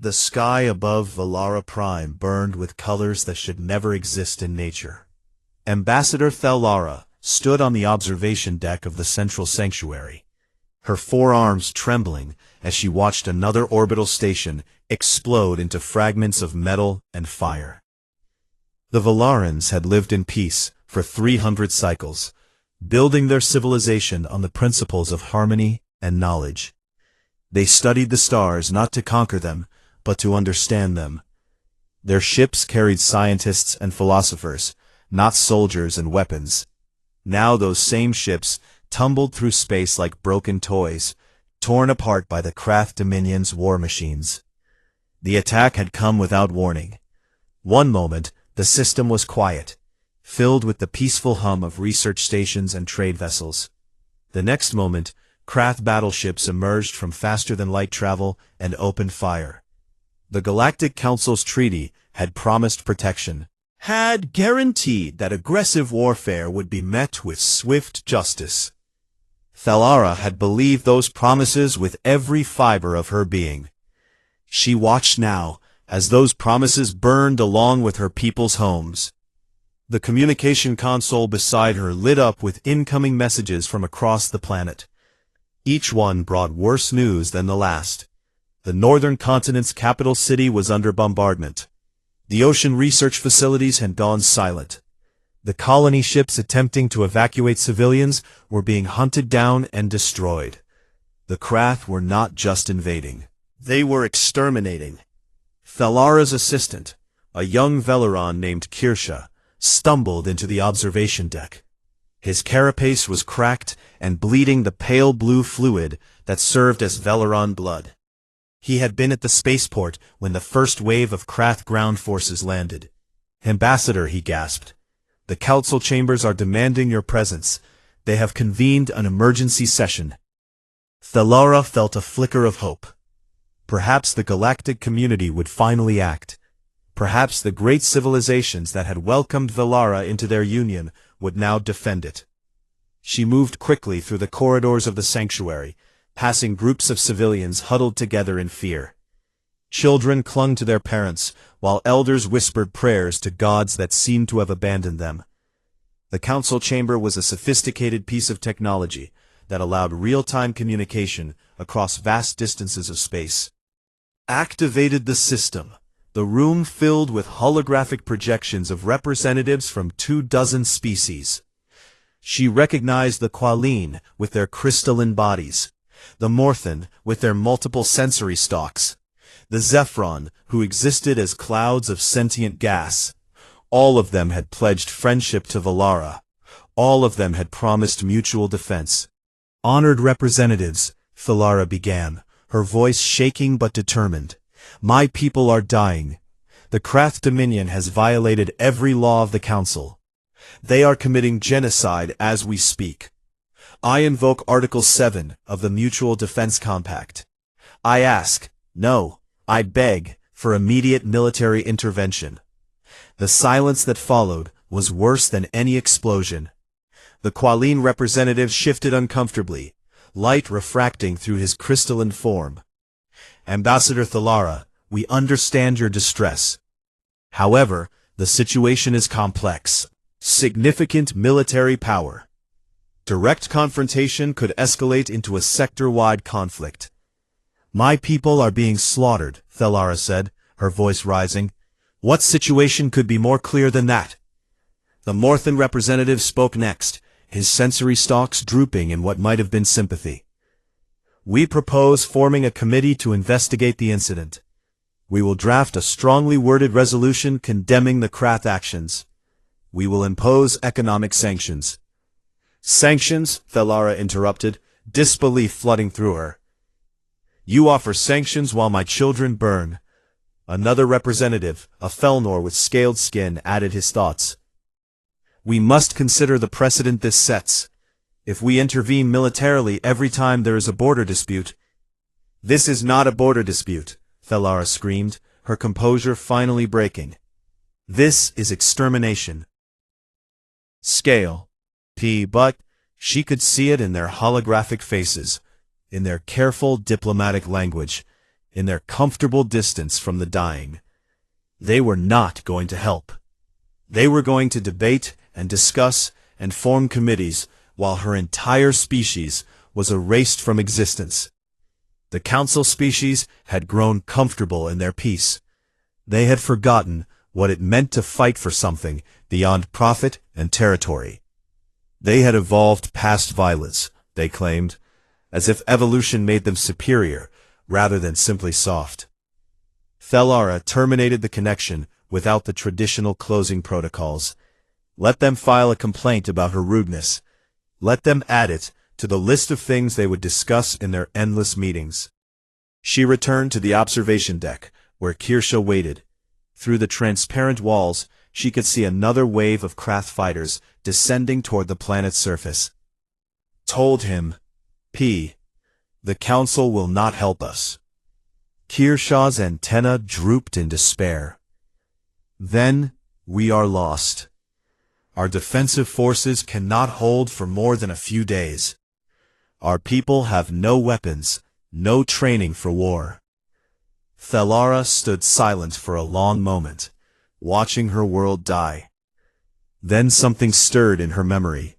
The sky above Valara Prime burned with colors that should never exist in nature. Ambassador Thalara stood on the observation deck of the central sanctuary, her forearms trembling as she watched another orbital station explode into fragments of metal and fire. The Valarans had lived in peace for 300 cycles, building their civilization on the principles of harmony and knowledge. They studied the stars not to conquer them, but to understand them. Their ships carried scientists and philosophers, not soldiers and weapons. Now those same ships tumbled through space like broken toys, torn apart by the Krath Dominion's war machines. The attack had come without warning. One moment, the system was quiet, filled with the peaceful hum of research stations and trade vessels. The next moment, Krath battleships emerged from faster-than-light travel and opened fire. The Galactic Council's treaty had promised protection, had guaranteed that aggressive warfare would be met with swift justice. Thalara had believed those promises with every fiber of her being. She watched now, as those promises burned along with her people's homes. The communication console beside her lit up with incoming messages from across the planet. Each one brought worse news than the last. The northern continent's capital city was under bombardment. The ocean research facilities had gone silent. The colony ships attempting to evacuate civilians were being hunted down and destroyed. The Krath were not just invading. They were exterminating. Thalara's assistant, a young Velaron named Kirsha, stumbled into the observation deck. His carapace was cracked and bleeding the pale blue fluid that served as Velaron blood. He had been at the spaceport when the first wave of Krath ground forces landed. "Ambassador," he gasped, "the council chambers are demanding your presence. They have convened an emergency session." Thalara felt a flicker of hope. Perhaps the galactic community would finally act. Perhaps the great civilizations that had welcomed Valara into their union would now defend it. She moved quickly through the corridors of the sanctuary, passing groups of civilians huddled together in fear. Children clung to their parents, while elders whispered prayers to gods that seemed to have abandoned them. The council chamber was a sophisticated piece of technology that allowed real-time communication across vast distances of space. Activated the system. The room filled with holographic projections of representatives from 24 species. She recognized the Qualine with their crystalline bodies, the Morthan with their multiple sensory stalks, the Zephron who existed as clouds of sentient gas. All of them had pledged friendship to Valara. All of them had promised mutual defense. "Honored representatives," Thalara began, her voice shaking but determined. "My people are dying. The Krath Dominion has violated every law of the Council. They are committing genocide as we speak. I invoke Article 7 of the Mutual Defense Compact. I ask, no, I beg, for immediate military intervention." The silence that followed was worse than any explosion. The Qualine representative shifted uncomfortably, light refracting through his crystalline form. "Ambassador Thalara, we understand your distress. However, the situation is complex. Significant military power. Direct confrontation could escalate into a sector-wide conflict." "My people are being slaughtered," Thalara said, her voice rising. "What situation could be more clear than that?" The Morthan representative spoke next, his sensory stalks drooping in what might have been sympathy. "We propose forming a committee to investigate the incident. We will draft a strongly worded resolution condemning the Krath actions. We will impose economic sanctions." "Sanctions?" Thalara interrupted, disbelief flooding through her. "You offer sanctions while my children burn." Another representative, a Felnor with scaled skin, added his thoughts. "We must consider the precedent this sets. If we intervene militarily every time there is a border dispute—" "This is not a border dispute," Thalara screamed, her composure finally breaking. "This is extermination." Scale. But she could see it in their holographic faces, in their careful diplomatic language, in their comfortable distance from the dying. They were not going to help. They were going to debate and discuss and form committees while her entire species was erased from existence. The council species had grown comfortable in their peace. They had forgotten what it meant to fight for something beyond profit and territory. They had evolved past violence, they claimed, as if evolution made them superior rather than simply soft. Thellara terminated the connection without the traditional closing protocols. Let them file a complaint about her rudeness. Let them add it to the list of things they would discuss in their endless meetings. She returned to the observation deck, where Kirsha waited. Through the transparent walls, she could see another wave of craft fighters descending toward the planet's surface. Told him, P. The council will not help us. Kirsha's antenna drooped in despair. Then, we are lost. Our defensive forces cannot hold for more than a few days. Our people have no weapons, no training for war. Thellara stood silent for a long moment, watching her world die. Then something stirred in her memory.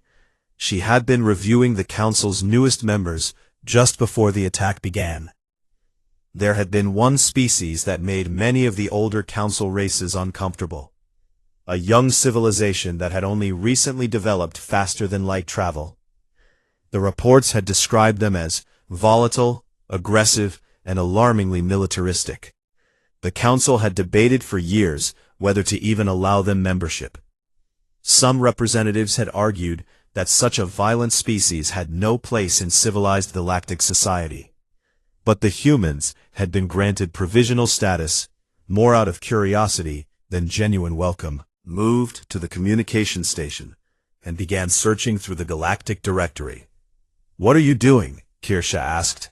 She had been reviewing the council's newest members just before the attack began. There had been one species that made many of the older council races uncomfortable. A young civilization that had only recently developed faster than light travel. The reports had described them as volatile, aggressive, and alarmingly militaristic. The council had debated for years whether to even allow them membership. Some representatives had argued that such a violent species had no place in civilized galactic society. But the humans had been granted provisional status, more out of curiosity than genuine welcome, moved to the communication station, and began searching through the galactic directory. "What are you doing?" Kirsha asked.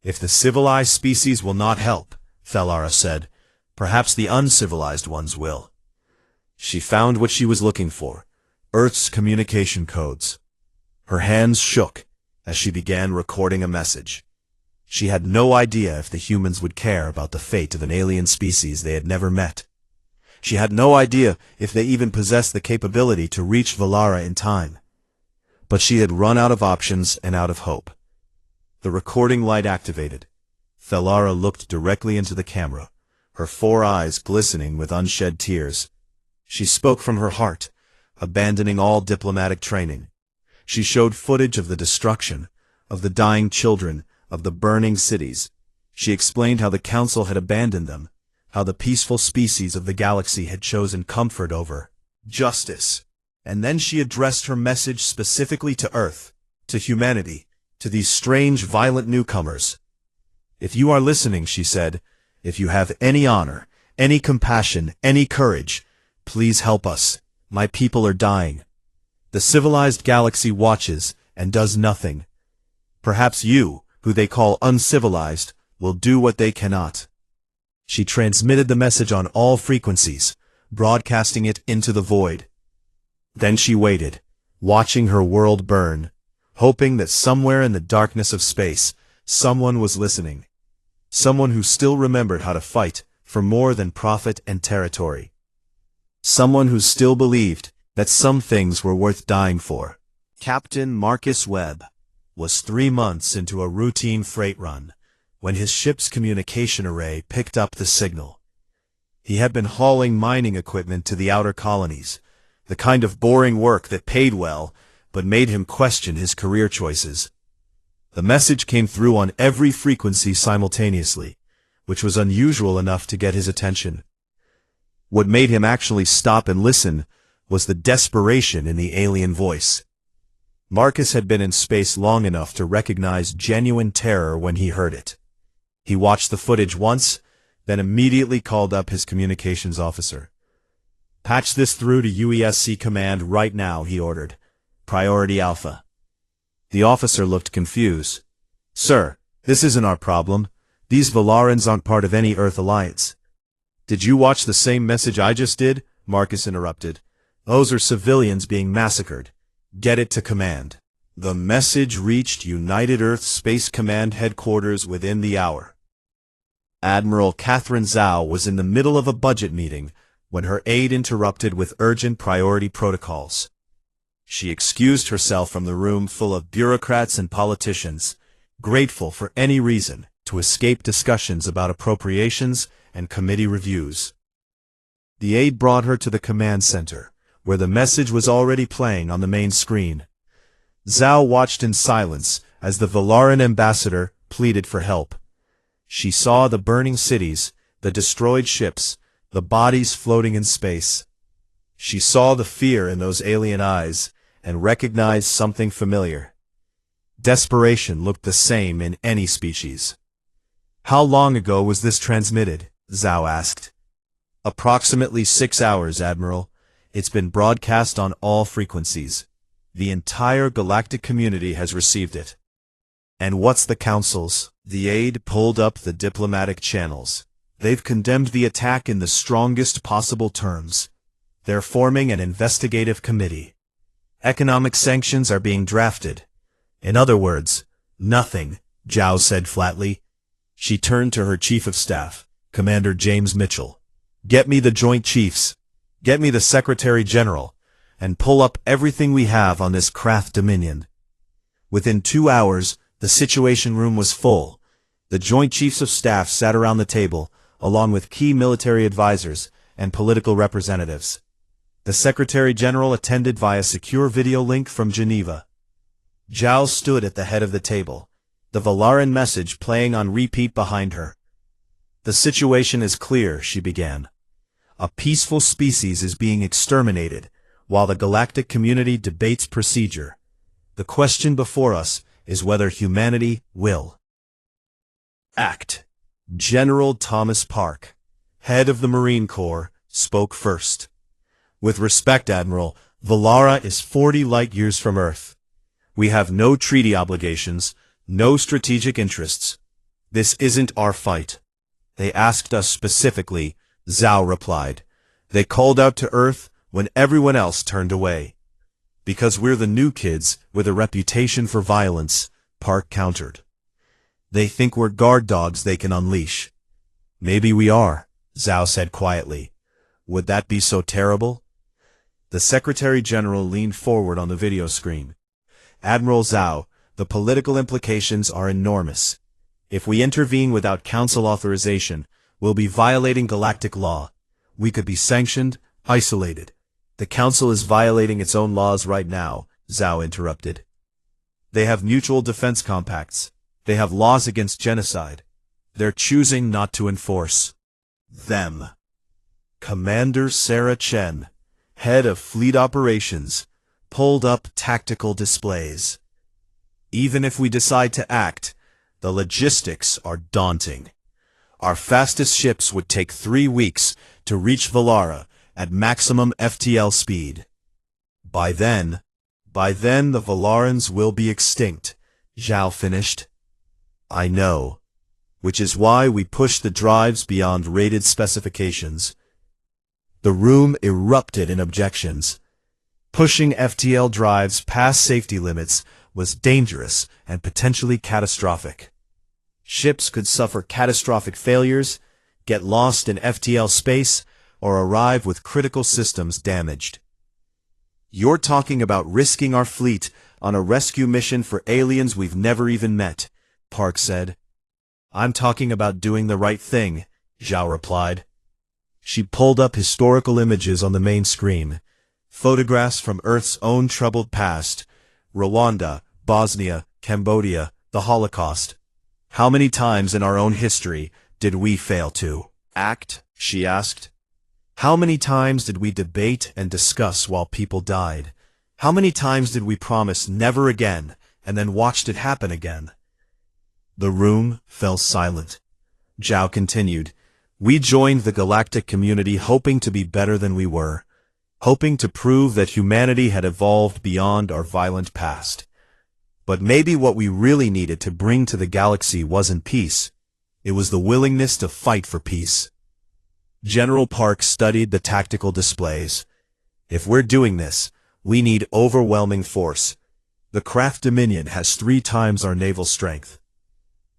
"If the civilized species will not help," Thellara said, "perhaps the uncivilized ones will." She found what she was looking for, Earth's communication codes. Her hands shook as she began recording a message. She had no idea if the humans would care about the fate of an alien species they had never met. She had no idea if they even possessed the capability to reach Valara in time. But she had run out of options and out of hope. The recording light activated. Thellara looked directly into the camera, her 4 eyes glistening with unshed tears. She spoke from her heart, abandoning all diplomatic training. She showed footage of the destruction, of the dying children, of the burning cities. She explained how the council had abandoned them, how the peaceful species of the galaxy had chosen comfort over justice. And then she addressed her message specifically to Earth, to humanity, to these strange, violent newcomers. "If you are listening," she said, "if you have any honor, any compassion, any courage, please help us. My people are dying. The civilized galaxy watches and does nothing. Perhaps you, who they call uncivilized, will do what they cannot." She transmitted the message on all frequencies, broadcasting it into the void. Then she waited, watching her world burn, hoping that somewhere in the darkness of space, someone was listening. Someone who still remembered how to fight for more than profit and territory. Someone who still believed that some things were worth dying for. Captain Marcus Webb was 3 months into a routine freight run when his ship's communication array picked up the signal. He had been hauling mining equipment to the outer colonies, the kind of boring work that paid well, but made him question his career choices. The message came through on every frequency simultaneously, which was unusual enough to get his attention. What made him actually stop and listen was the desperation in the alien voice. Marcus had been in space long enough to recognize genuine terror when he heard it. He watched the footage once, then immediately called up his communications officer. "Patch this through to UESC command right now," he ordered. "Priority Alpha." The officer looked confused. "Sir, this isn't our problem. These Valarans aren't part of any Earth alliance." "Did you watch the same message I just did?" Marcus interrupted. "Those are civilians being massacred. Get it to command." The message reached United Earth Space Command headquarters within the hour. Admiral Catherine Zhao was in the middle of a budget meeting when her aide interrupted with urgent priority protocols. She excused herself from the room full of bureaucrats and politicians, grateful for any reason to escape discussions about appropriations and committee reviews. The aide brought her to the command center, where the message was already playing on the main screen. Zhao watched in silence as the Valaran ambassador pleaded for help. She saw the burning cities, the destroyed ships, the bodies floating in space. She saw the fear in those alien eyes and recognized something familiar. Desperation looked the same in any species. How long ago was this transmitted? Zhao asked. Approximately 6 hours, Admiral. It's been broadcast on all frequencies. The entire galactic community has received it. And what's the Council's? The aide pulled up the diplomatic channels. They've condemned the attack in the strongest possible terms. They're forming an investigative committee. Economic sanctions are being drafted. In other words, nothing, Zhao said flatly. She turned to her Chief of Staff, Commander James Mitchell. Get me the Joint Chiefs. Get me the Secretary General. And pull up everything we have on this Krath Dominion. Within 2 hours, the Situation Room was full. The Joint Chiefs of Staff sat around the table, along with key military advisors and political representatives. The Secretary General attended via secure video link from Geneva. Zhao stood at the head of the table, the Valaran message playing on repeat behind her. The situation is clear, she began. A peaceful species is being exterminated, while the galactic community debates procedure. The question before us is whether humanity will act. General Thomas Park, head of the Marine Corps, spoke first. With respect, Admiral, Valara is 40 light-years from Earth. We have no treaty obligations, no strategic interests. This isn't our fight. They asked us specifically, Zhao replied. They called out to Earth when everyone else turned away. Because we're the new kids with a reputation for violence, Park countered. They think we're guard dogs they can unleash. Maybe we are, Zhao said quietly. Would that be so terrible? The Secretary General leaned forward on the video screen. Admiral Zhao, the political implications are enormous. If we intervene without Council authorization, we'll be violating galactic law. We could be sanctioned, isolated. The Council is violating its own laws right now, Zhao interrupted. They have mutual defense compacts. They have laws against genocide. They're choosing not to enforce them. Commander Sarah Chen, head of Fleet Operations, pulled up tactical displays. Even if we decide to act, the logistics are daunting. Our fastest ships would take 3 weeks to reach Valara at maximum FTL speed. By then the Valarans will be extinct, Zhao finished. I know. Which is why we push the drives beyond rated specifications. The room erupted in objections. Pushing FTL drives past safety limits was dangerous and potentially catastrophic. Ships could suffer catastrophic failures, get lost in FTL space, or arrive with critical systems damaged. You're talking about risking our fleet on a rescue mission for aliens we've never even met, Park said. I'm talking about doing the right thing, Zhao replied. She pulled up historical images on the main screen. Photographs from Earth's own troubled past. Rwanda, Bosnia, Cambodia, the Holocaust. How many times in our own history did we fail to act? She asked. How many times did we debate and discuss while people died? How many times did we promise never again and then watched it happen again? The room fell silent. Zhao continued. We joined the galactic community hoping to be better than we were, hoping to prove that humanity had evolved beyond our violent past. But maybe what we really needed to bring to the galaxy wasn't peace. It was the willingness to fight for peace. General Park studied the tactical displays. If we're doing this, we need overwhelming force. The Krath Dominion has 3 times our naval strength.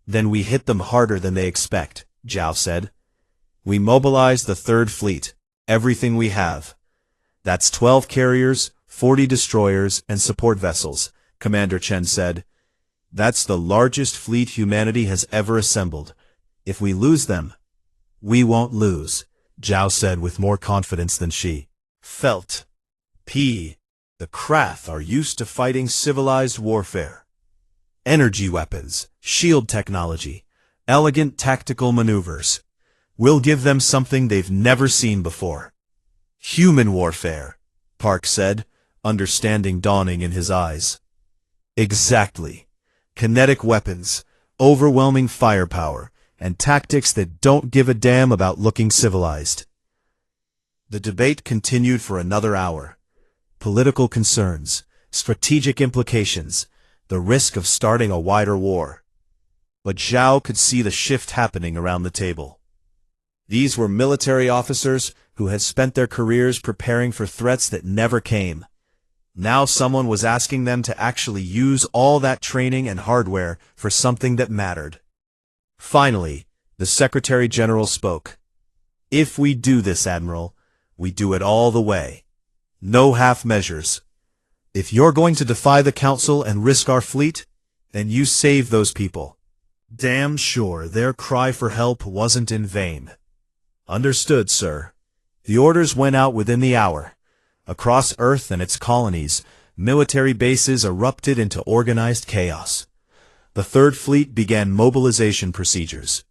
Then we hit them harder than they expect. Zhao said. "We mobilized the Third Fleet, everything we have. That's 12 carriers, 40 destroyers, and support vessels," Commander Chen said. "That's the largest fleet humanity has ever assembled. If we lose them, we won't lose," Zhao said with more confidence than she felt. The Krath are used to fighting civilized warfare. Energy weapons, shield technology, elegant tactical maneuvers. We'll give them something they've never seen before. Human warfare, Park said, understanding dawning in his eyes. Exactly. Kinetic weapons, overwhelming firepower, and tactics that don't give a damn about looking civilized. The debate continued for another hour. Political concerns, strategic implications, the risk of starting a wider war. But Zhao could see the shift happening around the table. These were military officers who had spent their careers preparing for threats that never came. Now someone was asking them to actually use all that training and hardware for something that mattered. Finally, the Secretary General spoke. "If we do this, Admiral, we do it all the way. No half measures. If you're going to defy the Council and risk our fleet, then you save those people. Damn sure their cry for help wasn't in vain." "Understood, sir." The orders went out within the hour. Across Earth and its colonies, military bases erupted into organized chaos. The Third Fleet began mobilization procedures.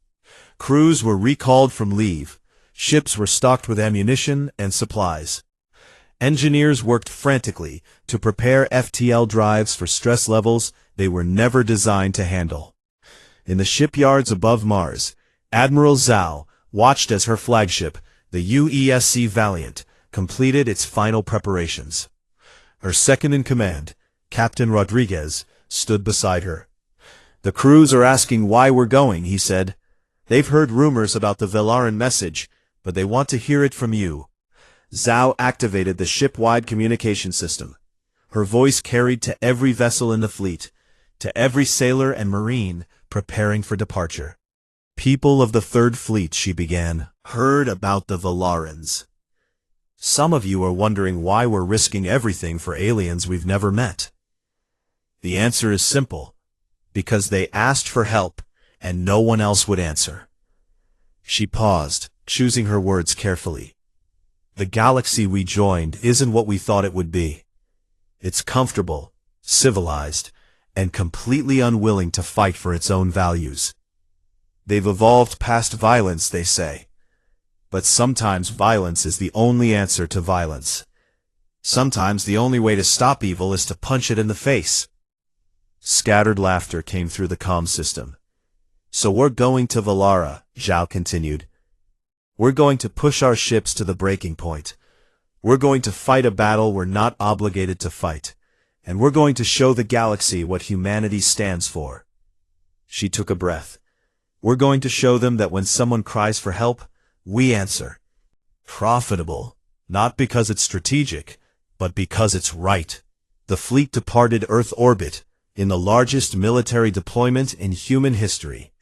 Crews were recalled from leave. Ships were stocked with ammunition and supplies. Engineers worked frantically to prepare FTL drives for stress levels they were never designed to handle. In the shipyards above Mars, Admiral Zhao watched as her flagship, the UESC Valiant, completed its final preparations. Her second-in-command, Captain Rodriguez, stood beside her. "The crews are asking why we're going," he said. "They've heard rumors about the Velaran message, but they want to hear it from you." Zhao activated the ship-wide communication system. Her voice carried to every vessel in the fleet, to every sailor and marine preparing for departure. "People of the Third Fleet," she began, "heard about the Velarans. Some of you are wondering why we're risking everything for aliens we've never met. The answer is simple. Because they asked for help, and no one else would answer." She paused, choosing her words carefully. "The galaxy we joined isn't what we thought it would be. It's comfortable, civilized, and completely unwilling to fight for its own values. They've evolved past violence, they say. But sometimes violence is the only answer to violence. Sometimes the only way to stop evil is to punch it in the face." Scattered laughter came through the comm system. "So we're going to Velara," Zhao continued. "We're going to push our ships to the breaking point. We're going to fight a battle we're not obligated to fight. And we're going to show the galaxy what humanity stands for." She took a breath. "We're going to show them that when someone cries for help, we answer. Profitable, not because it's strategic, but because it's right." The fleet departed Earth orbit in the largest military deployment in human history.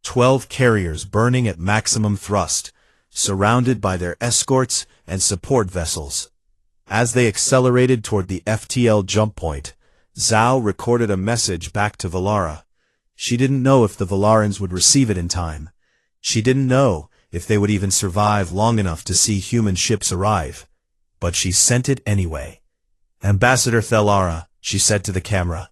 12 carriers burning at maximum thrust, surrounded by their escorts and support vessels. As they accelerated toward the FTL jump point, Zhao recorded a message back to Velara. She didn't know if the Velarans would receive it in time. She didn't know if they would even survive long enough to see human ships arrive. But she sent it anyway. "Ambassador Thelara," she said to the camera,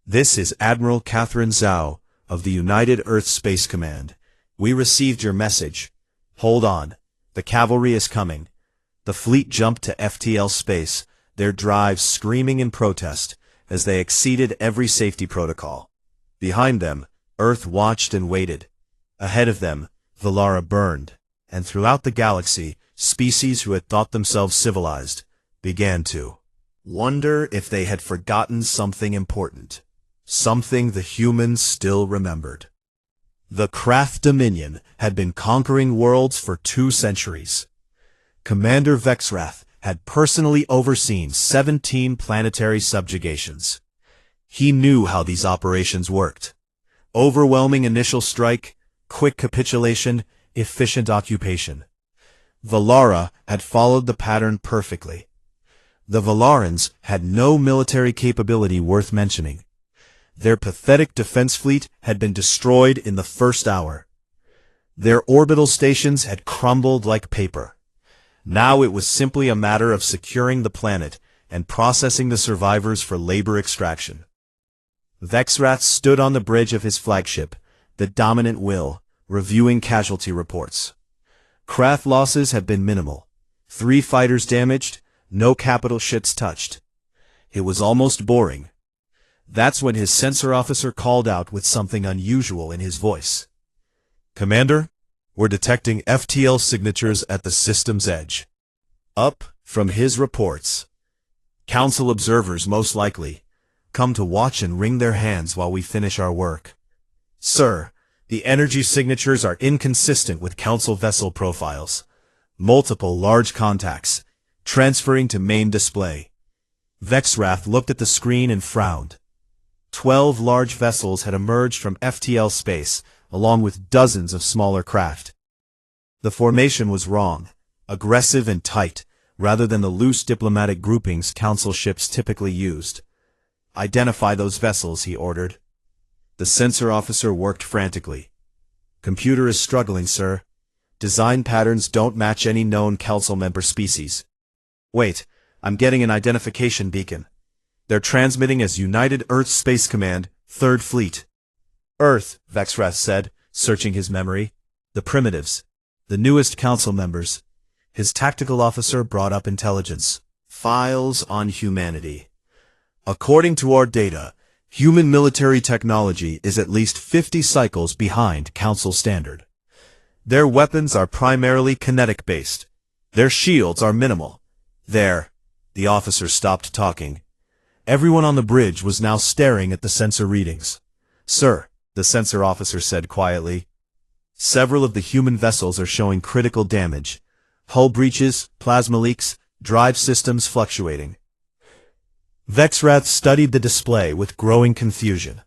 "this is Admiral Catherine Zhao of the United Earth Space Command. We received your message. Hold on. The cavalry is coming." The fleet jumped to FTL space, their drives screaming in protest as they exceeded every safety protocol. Behind them, Earth watched and waited. Ahead of them, Velara burned, and throughout the galaxy, species who had thought themselves civilized began to wonder if they had forgotten something important, something the humans still remembered. The Krath Dominion had been conquering worlds for 2 centuries. Commander Vexrath had personally overseen 17 planetary subjugations. He knew how these operations worked. Overwhelming initial strike, quick capitulation, efficient occupation. Valara had followed the pattern perfectly. The Valarans had no military capability worth mentioning. Their pathetic defense fleet had been destroyed in the first hour. Their orbital stations had crumbled like paper. Now it was simply a matter of securing the planet and processing the survivors for labor extraction. Vexrath stood on the bridge of his flagship, the Dominant Will, reviewing casualty reports. Craft losses had been minimal. 3 fighters damaged, no capital ships touched. It was almost boring. That's when his sensor officer called out with something unusual in his voice. "Commander, we're detecting FTL signatures at the system's edge." Up from his reports. "Council observers most likely. Come to watch and wring their hands while we finish our work." "Sir, the energy signatures are inconsistent with Council vessel profiles. Multiple large contacts. Transferring to main display." Vexrath looked at the screen and frowned. 12 large vessels had emerged from FTL space, along with dozens of smaller craft. The formation was wrong, aggressive and tight, rather than the loose diplomatic groupings Council ships typically used. "Identify those vessels," he ordered. The sensor officer worked frantically. "Computer is struggling, sir. Design patterns don't match any known Council member species." "Wait, I'm getting an identification beacon. They're transmitting as United Earth Space Command, 3rd Fleet." "Earth," Vexrath said, searching his memory. "The primitives. The newest Council members." His tactical officer brought up intelligence. "Files on humanity. According to our data, human military technology is at least 50 cycles behind Council standard. Their weapons are primarily kinetic-based. Their shields are minimal. The officer stopped talking. Everyone on the bridge was now staring at the sensor readings. "Sir," the sensor officer said quietly, "several of the human vessels are showing critical damage. Hull breaches, plasma leaks, drive systems fluctuating." Vexrath studied the display with growing confusion.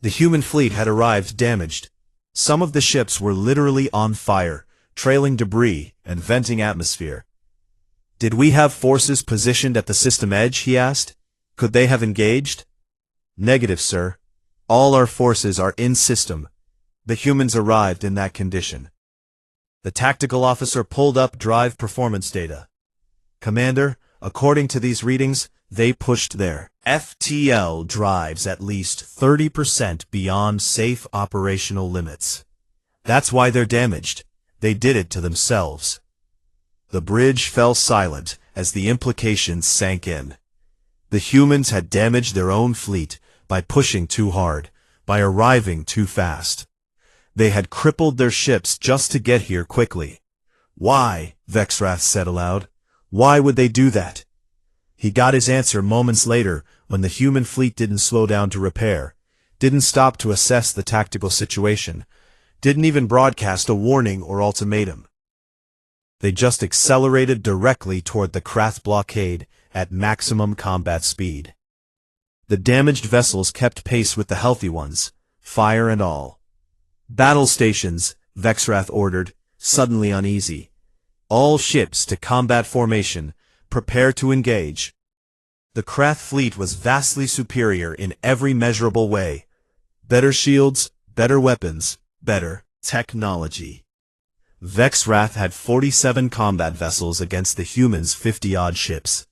The human fleet had arrived damaged. Some of the ships were literally on fire, trailing debris and venting atmosphere. "Did we have forces positioned at the system edge?" he asked. "Could they have engaged?" "Negative, sir. All our forces are in system. The humans arrived in that condition." The tactical officer pulled up drive performance data. "Commander, according to these readings, they pushed their FTL drives at least 30% beyond safe operational limits. That's why they're damaged. They did it to themselves." The bridge fell silent as the implications sank in. The humans had damaged their own fleet by pushing too hard, by arriving too fast. They had crippled their ships just to get here quickly. "Why?" Vexrath said aloud. "Why would they do that?" He got his answer moments later when the human fleet didn't slow down to repair, didn't stop to assess the tactical situation, didn't even broadcast a warning or ultimatum. They just accelerated directly toward the Krath blockade at maximum combat speed. The damaged vessels kept pace with the healthy ones, fire and all. "Battle stations," Vexrath ordered, suddenly uneasy. "All ships to combat formation. Prepare to engage." The Krath fleet was vastly superior in every measurable way. Better shields, better weapons, better technology. Vexrath had 47 combat vessels against the humans' 50-odd ships.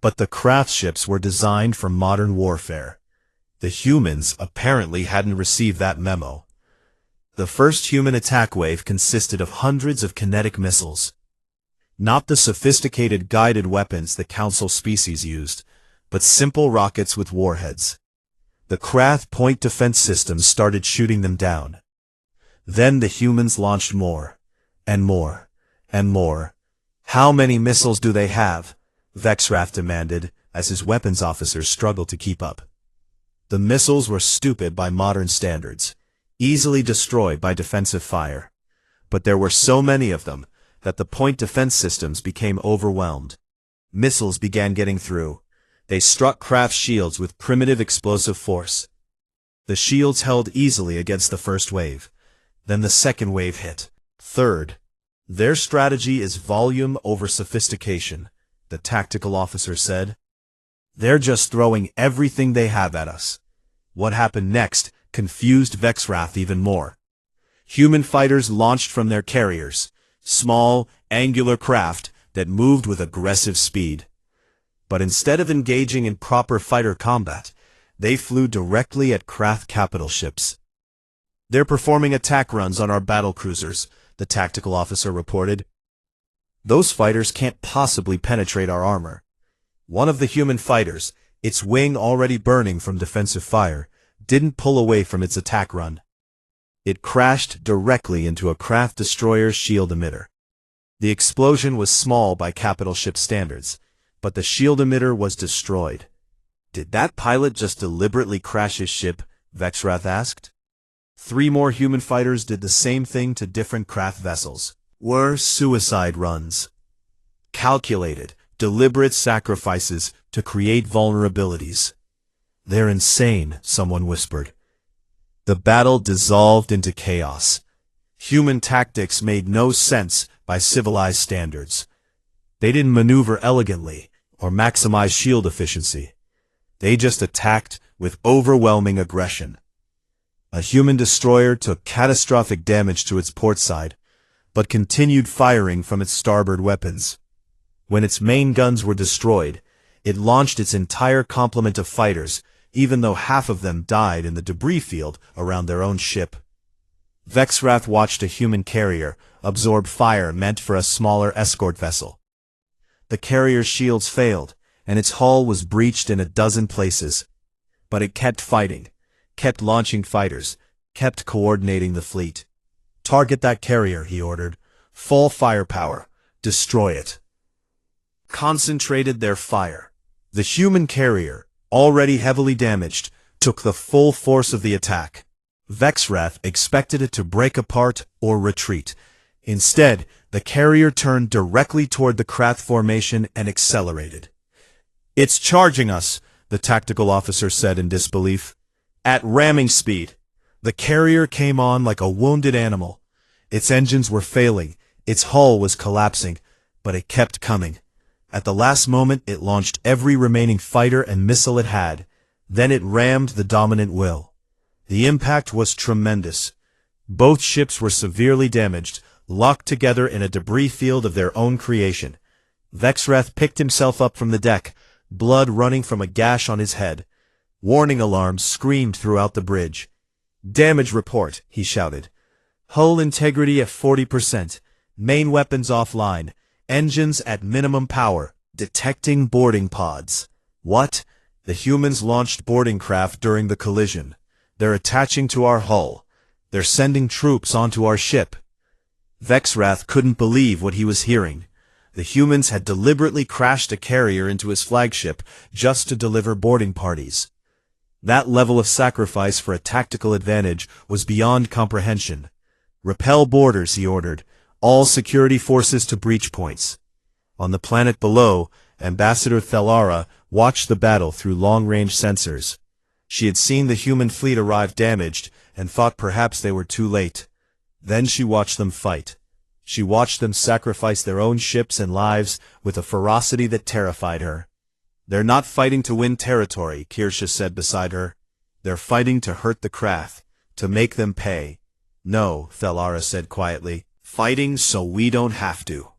But the Krath ships were designed for modern warfare. The humans apparently hadn't received that memo. The first human attack wave consisted of hundreds of kinetic missiles. Not the sophisticated guided weapons the Council species used, but simple rockets with warheads. The Krath point defense systems started shooting them down. Then the humans launched more, and more, and more. "How many missiles do they have?" Vexrath demanded, as his weapons officers struggled to keep up. The missiles were stupid by modern standards, easily destroyed by defensive fire. But there were so many of them that the point defense systems became overwhelmed. Missiles began getting through. They struck Kraft shields with primitive explosive force. The shields held easily against the first wave. Then the second wave hit. Third, their strategy is volume over sophistication, the tactical officer said. They're just throwing everything they have at us. What happened next confused Vexwrath even more. Human fighters launched from their carriers, small, angular craft that moved with aggressive speed. But instead of engaging in proper fighter combat, they flew directly at craft capital ships. They're performing attack runs on our battlecruisers, the tactical officer reported. Those fighters can't possibly penetrate our armor. One of the human fighters, its wing already burning from defensive fire, didn't pull away from its attack run. It crashed directly into a craft destroyer's shield emitter. The explosion was small by capital ship standards, but the shield emitter was destroyed. Did that pilot just deliberately crash his ship? Vexwrath asked. 3 more human fighters did the same thing to different craft vessels. Were suicide runs. Calculated, deliberate sacrifices to create vulnerabilities. They're insane, someone whispered. The battle dissolved into chaos. Human tactics made no sense by civilized standards. They didn't maneuver elegantly or maximize shield efficiency. They just attacked with overwhelming aggression. A human destroyer took catastrophic damage to its port side, but continued firing from its starboard weapons. When its main guns were destroyed, it launched its entire complement of fighters, even though half of them died in the debris field around their own ship. Vexwrath watched a human carrier absorb fire meant for a smaller escort vessel. The carrier's shields failed, and its hull was breached in a dozen places. But it kept fighting, kept launching fighters, kept coordinating the fleet. Target that carrier, he ordered. Full firepower. Destroy it. Concentrated their fire. The human carrier, already heavily damaged, took the full force of the attack. Vexwrath expected it to break apart or retreat. Instead, the carrier turned directly toward the craft formation and accelerated. "It's charging us," the tactical officer said in disbelief. "At ramming speed." The carrier came on like a wounded animal. Its engines were failing, its hull was collapsing, but it kept coming. At the last moment, it launched every remaining fighter and missile it had. Then it rammed the dominant will. The impact was tremendous. Both ships were severely damaged, locked together in a debris field of their own creation. Vexwrath picked himself up from the deck, blood running from a gash on his head. Warning alarms screamed throughout the bridge. "Damage report," he shouted. "Hull integrity at 40%. Main weapons offline. Engines at minimum power. Detecting boarding pods." "What?" "The humans launched boarding craft during the collision. They're attaching to our hull. They're sending troops onto our ship." Vexwrath couldn't believe what he was hearing. The humans had deliberately crashed a carrier into his flagship just to deliver boarding parties. That level of sacrifice for a tactical advantage was beyond comprehension. "Repel boarders," he ordered. "All security forces to breach points." On the planet below, Ambassador Thellara watched the battle through long-range sensors. She had seen the human fleet arrive damaged and thought perhaps they were too late. Then she watched them fight. She watched them sacrifice their own ships and lives with a ferocity that terrified her. "They're not fighting to win territory," Kirsha said beside her. "They're fighting to hurt the craft, to make them pay." "No," Thellara said quietly. "Fighting so we don't have to."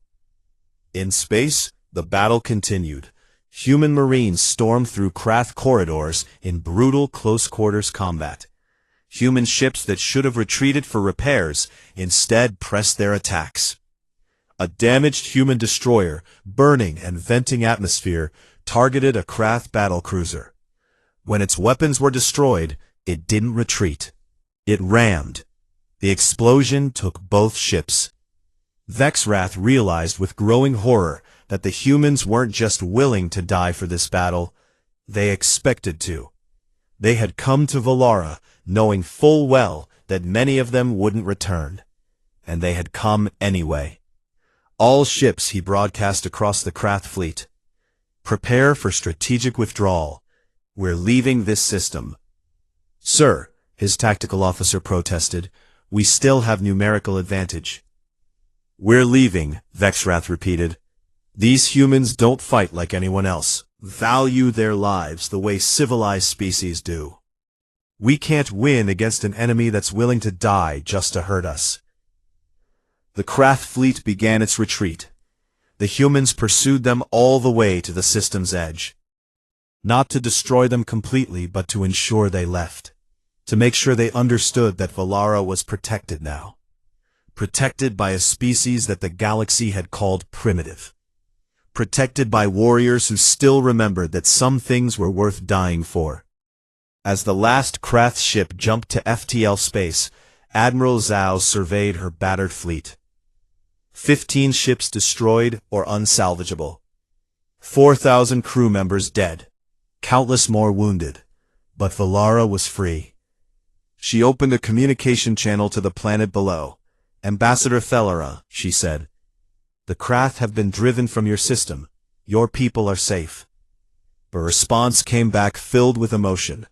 In space, the battle continued. Human marines stormed through craft corridors in brutal close-quarters combat. Human ships that should have retreated for repairs instead pressed their attacks. A damaged human destroyer, burning and venting atmosphere, targeted a craft battlecruiser. When its weapons were destroyed, it didn't retreat. It rammed. The explosion took both ships. Vexwrath realized with growing horror that the humans weren't just willing to die for this battle, they expected to. They had come to Valara knowing full well that many of them wouldn't return. And they had come anyway. "All ships," he broadcast across the craft fleet. "Prepare for strategic withdrawal. We're leaving this system." "Sir," his tactical officer protested, We still have numerical advantage. We're leaving, Vexrath repeated. These humans don't fight like anyone else, value their lives the way civilized species do. We can't win against an enemy that's willing to die just to hurt us. The Krath fleet began its retreat. The humans pursued them all the way to the system's edge. Not to destroy them completely, but to ensure they left. To make sure they understood that Valara was protected now. Protected by a species that the galaxy had called primitive. Protected by warriors who still remembered that some things were worth dying for. As the last Krath ship jumped to FTL space, Admiral Zhao surveyed her battered fleet. 15 ships destroyed or unsalvageable. 4,000 crew members dead. Countless more wounded. But Valara was free. She opened a communication channel to the planet below. Ambassador Thellara, she said. The Krath have been driven from your system. Your people are safe. A response came back filled with emotion.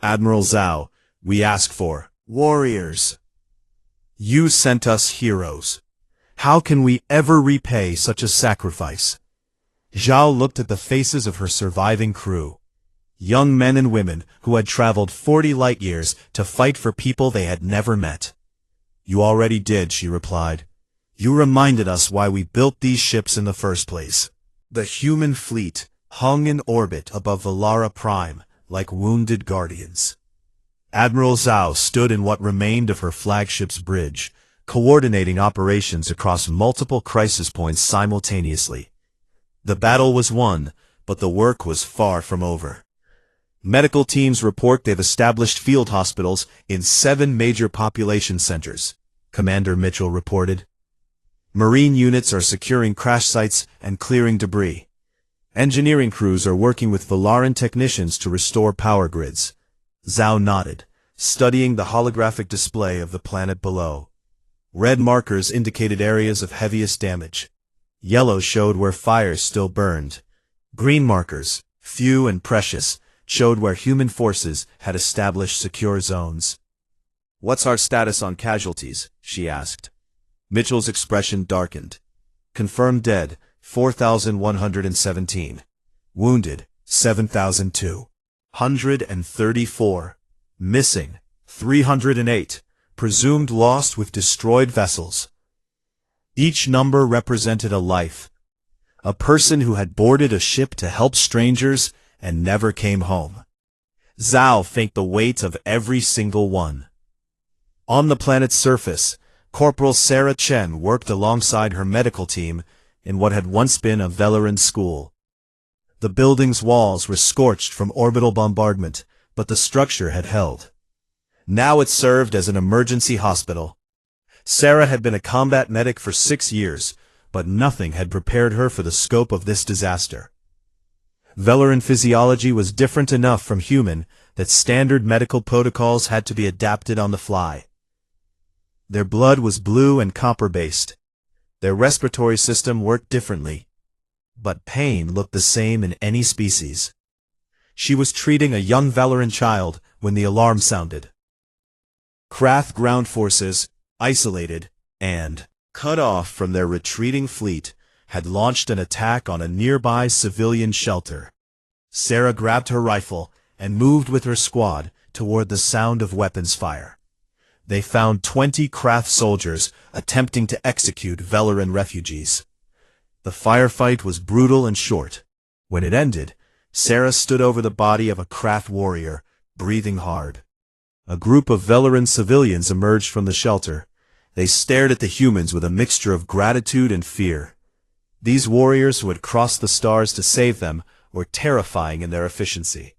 Admiral Zhao, we ask for warriors. You sent us heroes. How can we ever repay such a sacrifice? Zhao looked at the faces of her surviving crew. Young men and women who had traveled 40 light-years to fight for people they had never met. You already did, she replied. You reminded us why we built these ships in the first place. The human fleet hung in orbit above Valara Prime like wounded guardians. Admiral Zhao stood in what remained of her flagship's bridge, coordinating operations across multiple crisis points simultaneously. The battle was won, but the work was far from over. Medical teams report they've established field hospitals in 7 major population centers, Commander Mitchell reported. Marine units are securing crash sites and clearing debris. Engineering crews are working with Valaran technicians to restore power grids. Zhao nodded, studying the holographic display of the planet below. Red markers indicated areas of heaviest damage. Yellow showed where fires still burned. Green markers, few and precious, showed where human forces had established secure zones. What's our status on casualties? She asked. Mitchell's expression darkened. Confirmed dead, 4,117. Wounded, 7,234. Missing, 308. Presumed lost with destroyed vessels. Each number represented a life. A person who had boarded a ship to help strangers and never came home. Zhao felt the weight of every single one. On the planet's surface, Corporal Sarah Chen worked alongside her medical team in what had once been a Velaran school. The building's walls were scorched from orbital bombardment, but the structure had held. Now it served as an emergency hospital. Sarah had been a combat medic for 6 years, but nothing had prepared her for the scope of this disaster. Velaran physiology was different enough from human that standard medical protocols had to be adapted on the fly. Their blood was blue and copper-based. Their respiratory system worked differently. But pain looked the same in any species. She was treating a young Velaran child when the alarm sounded. Krath ground forces, isolated and cut off from their retreating fleet, had launched an attack on a nearby civilian shelter. Sarah grabbed her rifle and moved with her squad toward the sound of weapons fire. They found 20 Krath soldiers attempting to execute Velaran refugees. The firefight was brutal and short. When it ended, Sarah stood over the body of a Krath warrior, breathing hard. A group of Velaran civilians emerged from the shelter. They stared at the humans with a mixture of gratitude and fear. These warriors who had crossed the stars to save them were terrifying in their efficiency.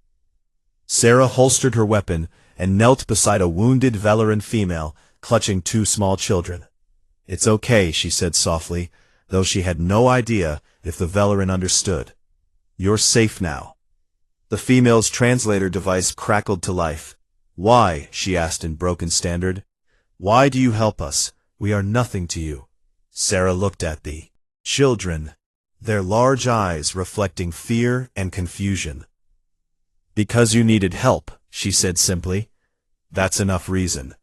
Sarah holstered her weapon and knelt beside a wounded Velaran female, clutching 2 small children. It's okay, she said softly, though she had no idea if the Velaran understood. You're safe now. The female's translator device crackled to life. Why? She asked in broken standard. Why do you help us? We are nothing to you. Sarah looked at the children, their large eyes reflecting fear and confusion. Because you needed help, she said simply. That's enough reason.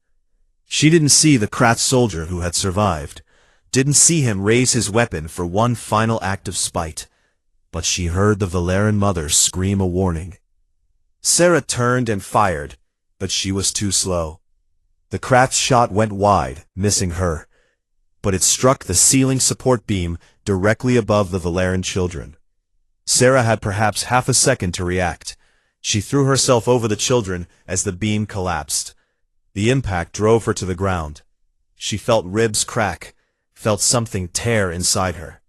She didn't see the Krath soldier who had survived, didn't see him raise his weapon for one final act of spite, but she heard the Valeran mother scream a warning. Sarah turned and fired, but she was too slow. The Krath's shot went wide, missing her, but it struck the ceiling support beam directly above the Valeran children. Sarah had perhaps half a second to react. She threw herself over the children as the beam collapsed. The impact drove her to the ground. She felt ribs crack, felt something tear inside her.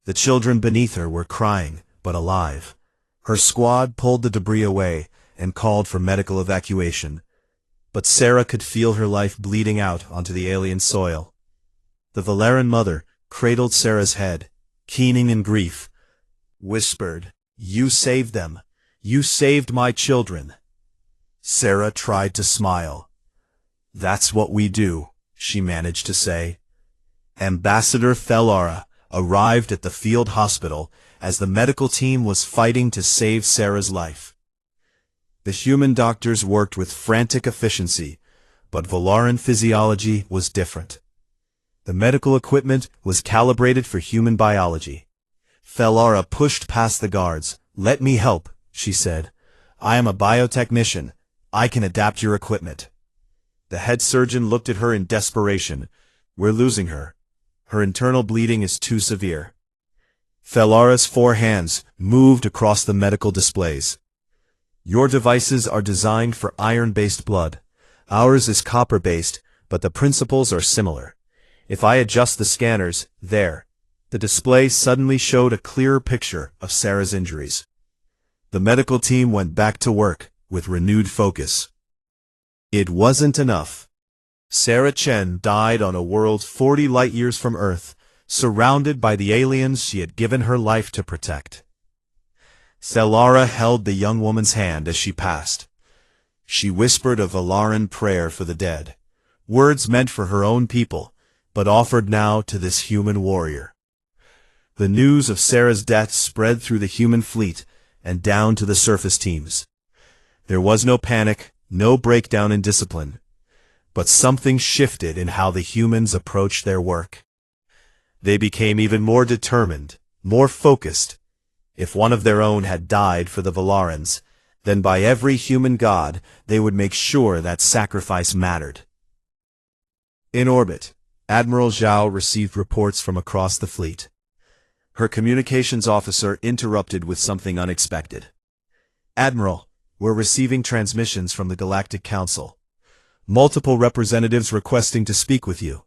The children beneath her were crying, but alive. Her squad pulled the debris away and called for medical evacuation. But Sarah could feel her life bleeding out onto the alien soil. The Valeran mother cradled Sarah's head, keening in grief, whispered, "You saved them. You saved my children." Sarah tried to smile. "That's what we do," she managed to say. Ambassador Thellara arrived at the field hospital as the medical team was fighting to save Sarah's life. The human doctors worked with frantic efficiency, but Valeran physiology was different. The medical equipment was calibrated for human biology. Thellara pushed past the guards. "Let me help," she said. "I am a biotechnician. I can adapt your equipment." The head surgeon looked at her in desperation. "We're losing her. Her internal bleeding is too severe." Thelara's 4 hands moved across the medical displays. "Your devices are designed for iron-based blood. Ours is copper-based, but the principles are similar. If I adjust the scanners, there." The display suddenly showed a clearer picture of Sarah's injuries. The medical team went back to work with renewed focus. It wasn't enough. Sarah Chen died on a world 40 light-years from Earth, surrounded by the aliens she had given her life to protect. Thellara held the young woman's hand as she passed. She whispered a Valeran prayer for the dead, words meant for her own people, but offered now to this human warrior. The news of Sarah's death spread through the human fleet and down to the surface teams. There was no panic, no breakdown in discipline, but something shifted in how the humans approached their work. They became even more determined, more focused. If one of their own had died for the Valarans, then by every human god they would make sure that sacrifice mattered. In orbit, Admiral Zhao received reports from across the fleet. Her communications officer interrupted with something unexpected. "Admiral, we're receiving transmissions from the Galactic Council. Multiple representatives requesting to speak with you."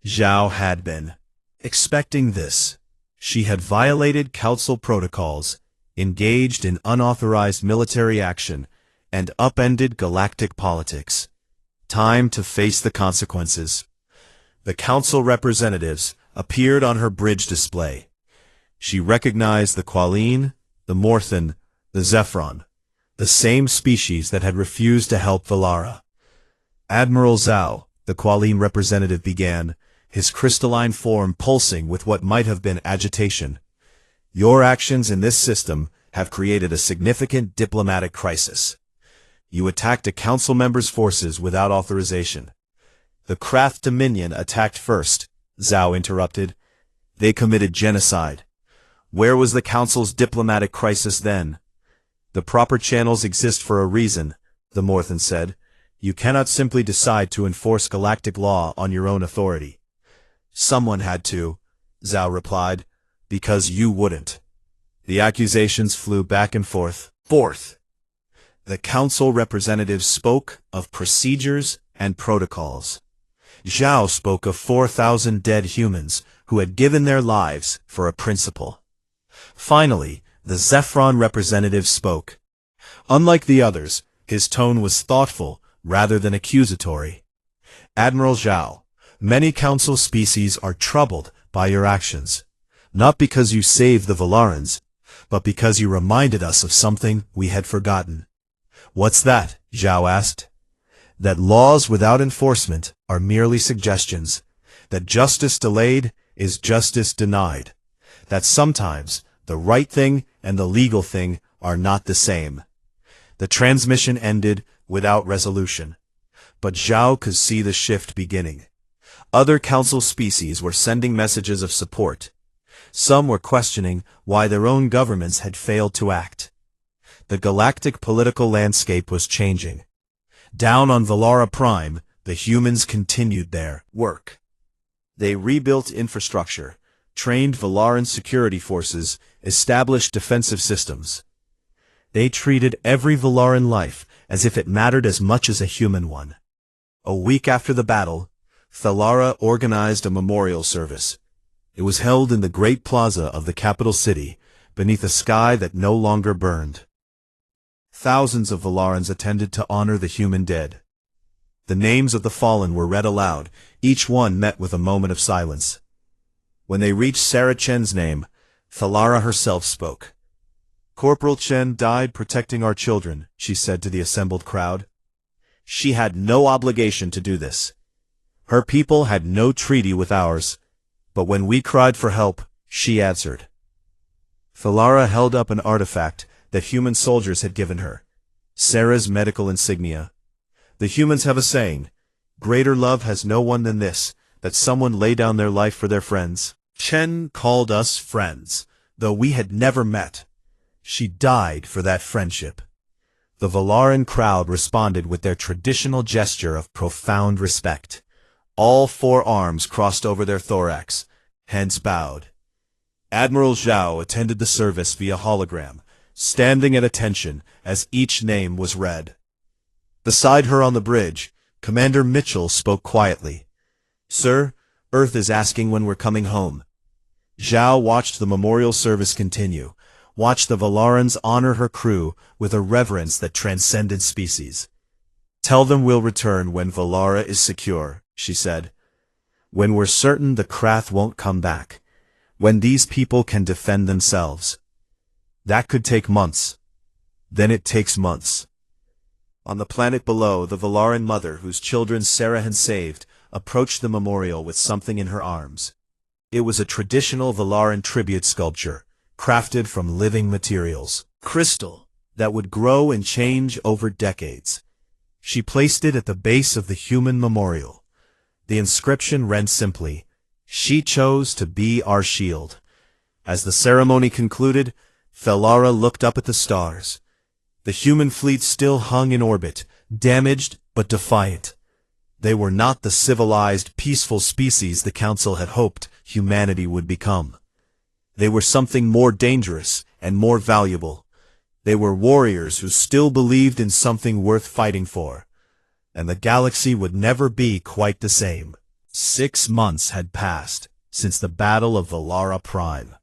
Zhao had been expecting this. She had violated Council protocols, engaged in unauthorized military action, and upended galactic politics. Time to face the consequences. The Council representatives appeared on her bridge display. She recognized the Qualine, the Morthan, the Zephron, the same species that had refused to help Thellara. "Admiral Zhao," the Qualine representative began, his crystalline form pulsing with what might have been agitation. "Your actions in this system have created a significant diplomatic crisis. You attacked a council member's forces without authorization." "The Krath Dominion attacked first," Zhao interrupted. "They committed genocide. Where was the council's diplomatic crisis then?" "The proper channels exist for a reason," the Morthan said. "You cannot simply decide to enforce galactic law on your own authority." "Someone had to," Zhao replied, "because you wouldn't." The accusations flew back and forth. The council representatives spoke of procedures and protocols. Zhao spoke of 4,000 dead humans who had given their lives for a principle. Finally, the Zephron representative spoke. Unlike the others, his tone was thoughtful rather than accusatory. "Admiral Zhao, many council species are troubled by your actions, not because you saved the Valarans, but because you reminded us of something we had forgotten." "What's that?" Zhao asked. "That laws without enforcement are merely suggestions, that justice delayed is justice denied, that sometimes the right thing and the legal thing are not the same." The transmission ended without resolution. But Zhao could see the shift beginning. Other council species were sending messages of support. Some were questioning why their own governments had failed to act. The galactic political landscape was changing. Down on Valara Prime, the humans continued their work. They rebuilt infrastructure, trained Valaran security forces, established defensive systems. They treated every Valaran life as if it mattered as much as a human one. A week after the battle, Thalara organized a memorial service. It was held in the great plaza of the capital city, beneath a sky that no longer burned. Thousands of Valarans attended to honor the human dead. The names of the fallen were read aloud, each one met with a moment of silence. When they reached Sarah Chen's name, Thalara herself spoke. "Corporal Chen died protecting our children," she said to the assembled crowd. She had no obligation to do this. Her people had no treaty with ours. But when we cried for help, she answered. Thalara held up an artifact that human soldiers had given her. Sarah's medical insignia. The humans have a saying, "Greater love has no one than this, that someone lay down their life for their friends." Chen called us friends, though we had never met. She died for that friendship. The Valaran crowd responded with their traditional gesture of profound respect. All four arms crossed over their thorax, heads bowed. Admiral Zhao attended the service via hologram, standing at attention as each name was read. Beside her on the bridge, Commander Mitchell spoke quietly. "Sir, Earth is asking when we're coming home." Zhao watched the memorial service continue, watched the Valarans honor her crew with a reverence that transcended species. "Tell them we'll return when Valara is secure," she said. "When we're certain the Krath won't come back. When these people can defend themselves. That could take months. Then it takes months." On the planet below, the Valaran mother whose children Sarah had saved approached the memorial with something in her arms. It was a traditional Valaran tribute sculpture, crafted from living materials, crystal, that would grow and change over decades. She placed it at the base of the human memorial. The inscription read simply, "She chose to be our shield." As the ceremony concluded, Thalara looked up at the stars. The human fleet still hung in orbit, damaged but defiant. They were not the civilized, peaceful species the Council had hoped humanity would become. They were something more dangerous and more valuable. They were warriors who still believed in something worth fighting for. And the galaxy would never be quite the same. 6 months had passed since the Battle of Valara Prime.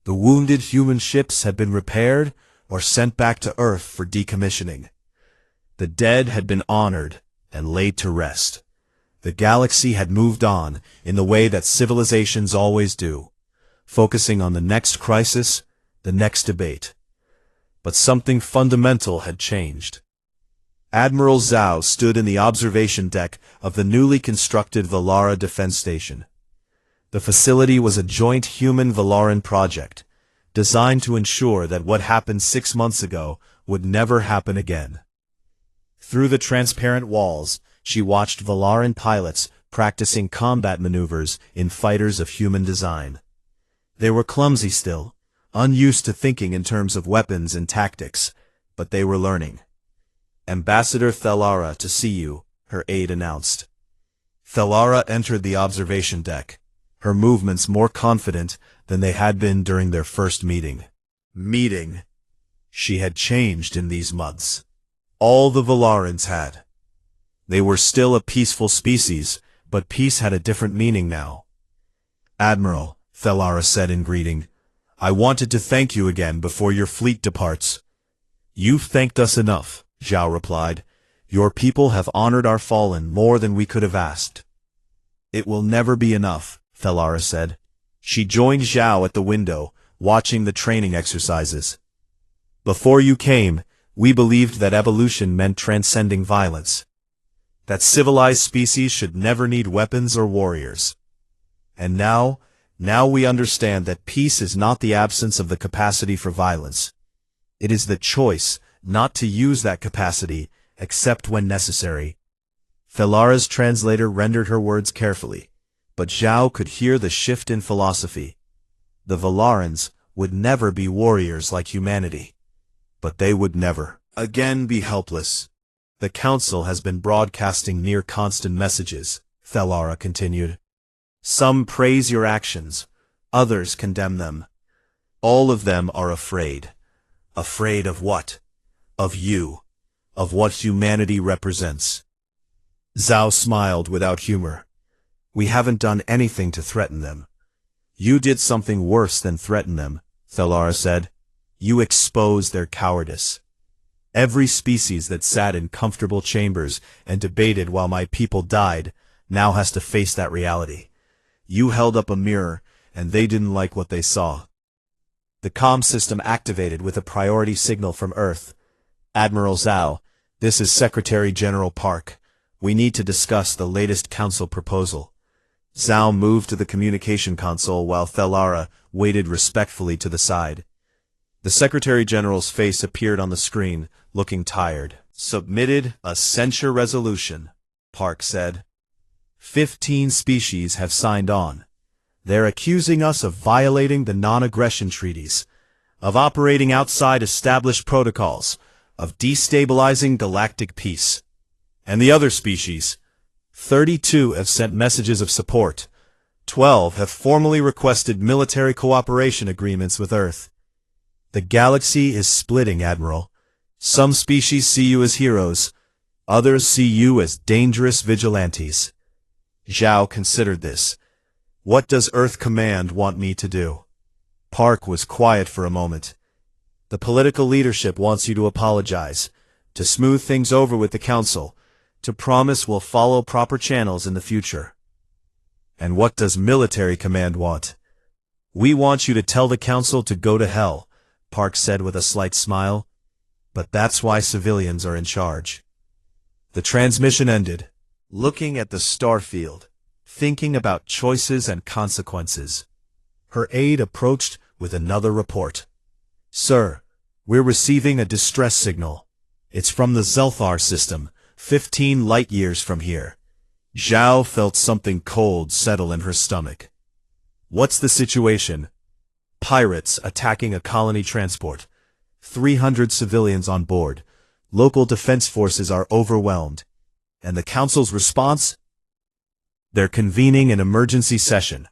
The wounded human ships had been repaired or sent back to Earth for decommissioning. The dead had been honored and laid to rest. The galaxy had moved on in the way that civilizations always do, focusing on the next crisis, the next debate. But something fundamental had changed. Admiral Zhao stood in the observation deck of the newly constructed Valara Defense Station. The facility was a joint human-Valaran project, designed to ensure that what happened 6 months ago would never happen again. Through the transparent walls, she watched Valaran pilots practicing combat maneuvers in fighters of human design. They were clumsy still, unused to thinking in terms of weapons and tactics, but they were learning. "Ambassador Thalara to see you," her aide announced. Thalara entered the observation deck, her movements more confident than they had been during their first meeting. She had changed in these months. All the Valarans had. They were still a peaceful species, but peace had a different meaning now. "Admiral," Thalara said in greeting, "I wanted to thank you again before your fleet departs." "You've thanked us enough," Zhao replied. "Your people have honored our fallen more than we could have asked." "It will never be enough," Thalara said. She joined Zhao at the window, watching the training exercises. "Before you came, we believed that evolution meant transcending violence. That civilized species should never need weapons or warriors. And now we understand that peace is not the absence of the capacity for violence. It is the choice not to use that capacity except when necessary." Thalara's translator rendered her words carefully, but Zhao could hear the shift in philosophy. The Valarans would never be warriors like humanity, but they would never again be helpless. The Council has been broadcasting near constant messages, Thalara continued. Some praise your actions, others condemn them. All of them are afraid. Afraid of what? Of you. Of what humanity represents. Zhao smiled without humor. We haven't done anything to threaten them. You did something worse than threaten them, Thalara said. You exposed their cowardice. Every species that sat in comfortable chambers and debated while my people died now has to face that reality. You held up a mirror, and they didn't like what they saw. The comm system activated with a priority signal from Earth. Admiral Zhao, this is Secretary General Park. We need to discuss the latest council proposal. Zhao moved to the communication console while Thalara waited respectfully to the side. The Secretary General's face appeared on the screen, looking tired. Submitted a censure resolution, Park said. 15 species have signed on. They're accusing us of violating the non-aggression treaties, of operating outside established protocols, of destabilizing galactic peace. And the other species, 32 have sent messages of support. 12 have formally requested military cooperation agreements with Earth. The galaxy is splitting, Admiral. Some species see you as heroes, others see you as dangerous vigilantes. Zhao considered this. What does Earth Command want me to do? Park was quiet for a moment. The political leadership wants you to apologize, to smooth things over with the Council, to promise we'll follow proper channels in the future. And what does Military Command want? We want you to tell the Council to go to hell, Park said with a slight smile. But that's why civilians are in charge. The transmission ended. Looking at the starfield, thinking about choices and consequences. Her aide approached with another report. Sir, we're receiving a distress signal. It's from the Zelthar system, 15 light-years from here. Zhao felt something cold settle in her stomach. What's the situation? Pirates attacking a colony transport. 300 civilians on board. Local defense forces are overwhelmed. And the Council's response? They're convening an emergency session.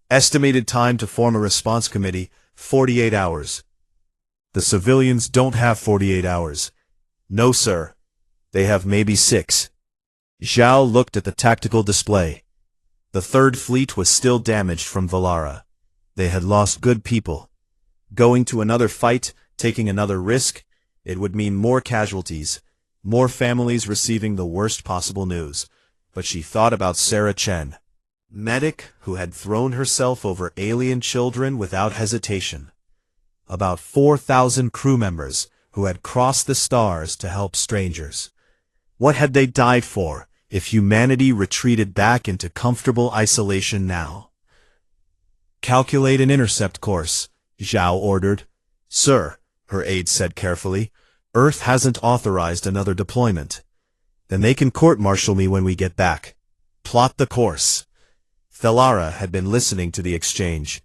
Estimated time to form a response committee, 48 hours. The civilians don't have 48 hours. No, sir. They have maybe 6. Zhao looked at the tactical display. The Third Fleet was still damaged from Valara. They had lost good people. Going to another fight, taking another risk, it would mean more casualties. More families receiving the worst possible news. But she thought about Sarah Chen, medic who had thrown herself over alien children without hesitation. About 4,000 crew members who had crossed the stars to help strangers. What had they died for if humanity retreated back into comfortable isolation now? Calculate an intercept course, Zhao ordered. Sir, her aide said carefully, Earth hasn't authorized another deployment. Then they can court-martial me when we get back. Plot the course. Thalara had been listening to the exchange.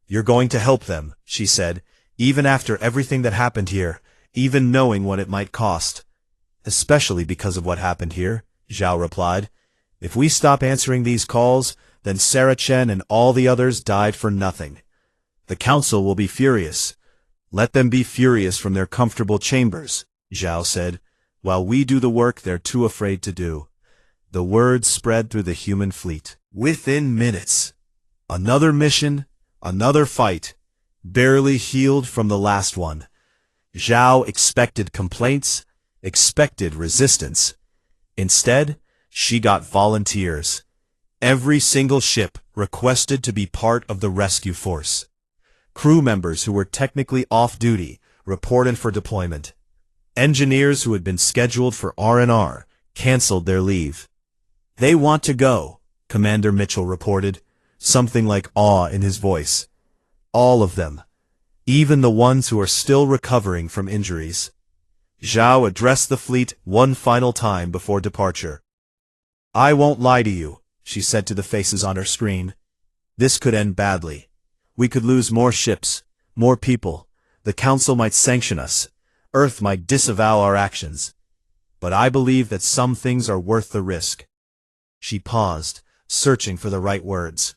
You're going to help them, she said, even after everything that happened here, even knowing what it might cost. Especially because of what happened here, Zhao replied. If we stop answering these calls, then Sarah Chen and all the others died for nothing. The Council will be furious. Let them be furious from their comfortable chambers, Zhao said, while we do the work they're too afraid to do. The word spread through the human fleet. Within minutes. Another mission, another fight, barely healed from the last one. Zhao expected complaints, expected resistance. Instead, she got volunteers. Every single ship requested to be part of the rescue force. Crew members who were technically off-duty reported for deployment. Engineers who had been scheduled for R&R canceled their leave. They want to go, Commander Mitchell reported, something like awe in his voice. All of them. Even the ones who are still recovering from injuries. Zhao addressed the fleet one final time before departure. "I won't lie to you," she said to the faces on her screen. "This could end badly. We could lose more ships, more people. The Council might sanction us. Earth might disavow our actions. But I believe that some things are worth the risk." She paused, searching for the right words.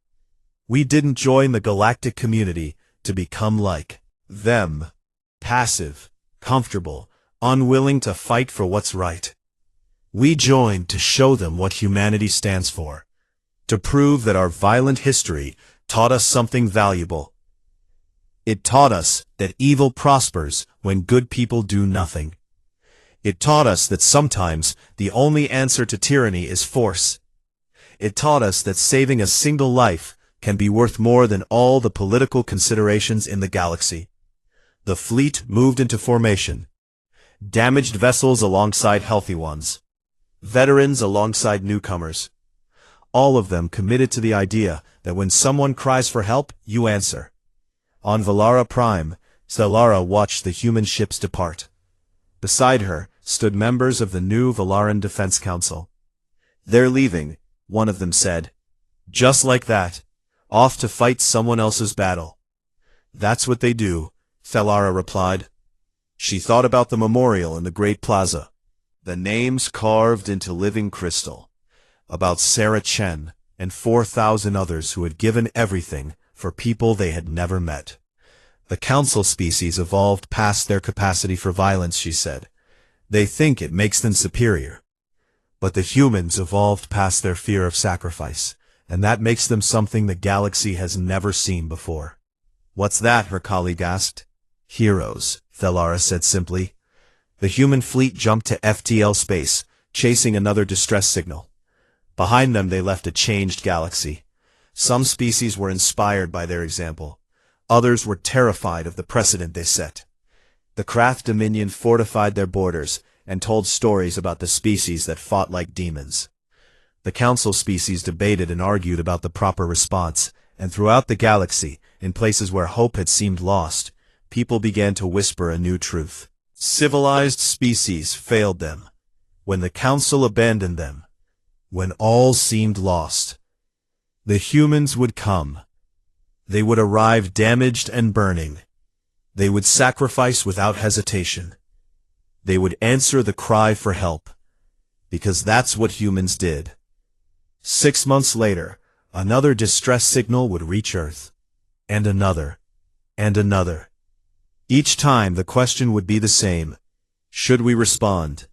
"We didn't join the galactic community to become like them. Passive, comfortable, unwilling to fight for what's right. We joined to show them what humanity stands for. To prove that our violent history taught us something valuable. It taught us that evil prospers when good people do nothing. It taught us that sometimes the only answer to tyranny is force. It taught us that saving a single life can be worth more than all the political considerations in the galaxy." The fleet moved into formation. Damaged vessels alongside healthy ones. Veterans alongside newcomers. All of them committed to the idea that when someone cries for help, you answer. On Valara Prime, Stelara watched the human ships depart. Beside her stood members of the new Valaran Defense Council. "They're leaving," one of them said. "Just like that. Off to fight someone else's battle." "That's what they do," Stelara replied. She thought about the memorial in the Great Plaza. The names carved into living crystal. About Sarah Chen and 4,000 others who had given everything for people they had never met. The council species evolved past their capacity for violence, she said. They think it makes them superior. But the humans evolved past their fear of sacrifice, and that makes them something the galaxy has never seen before. "What's that?" her colleague asked. "Heroes," Thelara said simply. The human fleet jumped to FTL space, chasing another distress signal. Behind them they left a changed galaxy. Some species were inspired by their example. Others were terrified of the precedent they set. The Craft Dominion fortified their borders and told stories about the species that fought like demons. The Council species debated and argued about the proper response, and throughout the galaxy, in places where hope had seemed lost, people began to whisper a new truth. Civilized species failed them. When the Council abandoned them. When all seemed lost. The humans would come. They would arrive damaged and burning. They would sacrifice without hesitation. They would answer the cry for help. Because that's what humans did. 6 months later, another distress signal would reach Earth. And another. And another. Each time the question would be the same. Should we respond?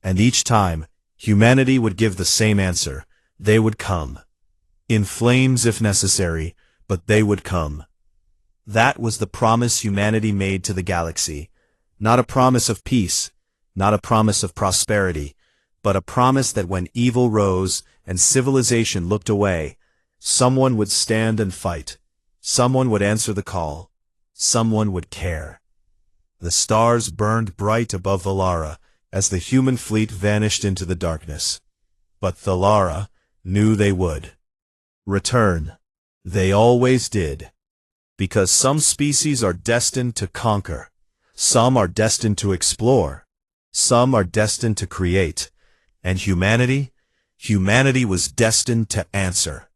And each time, humanity would give the same answer. They would come. In flames if necessary, but they would come. That was the promise humanity made to the galaxy. Not a promise of peace, not a promise of prosperity, but a promise that when evil rose and civilization looked away, someone would stand and fight. Someone would answer the call. Someone would care. The stars burned bright above Valara as the human fleet vanished into the darkness. But Valara knew they would. Return. They always did. Because some species are destined to conquer. Some are destined to explore. Some are destined to create. And humanity? Humanity was destined to answer.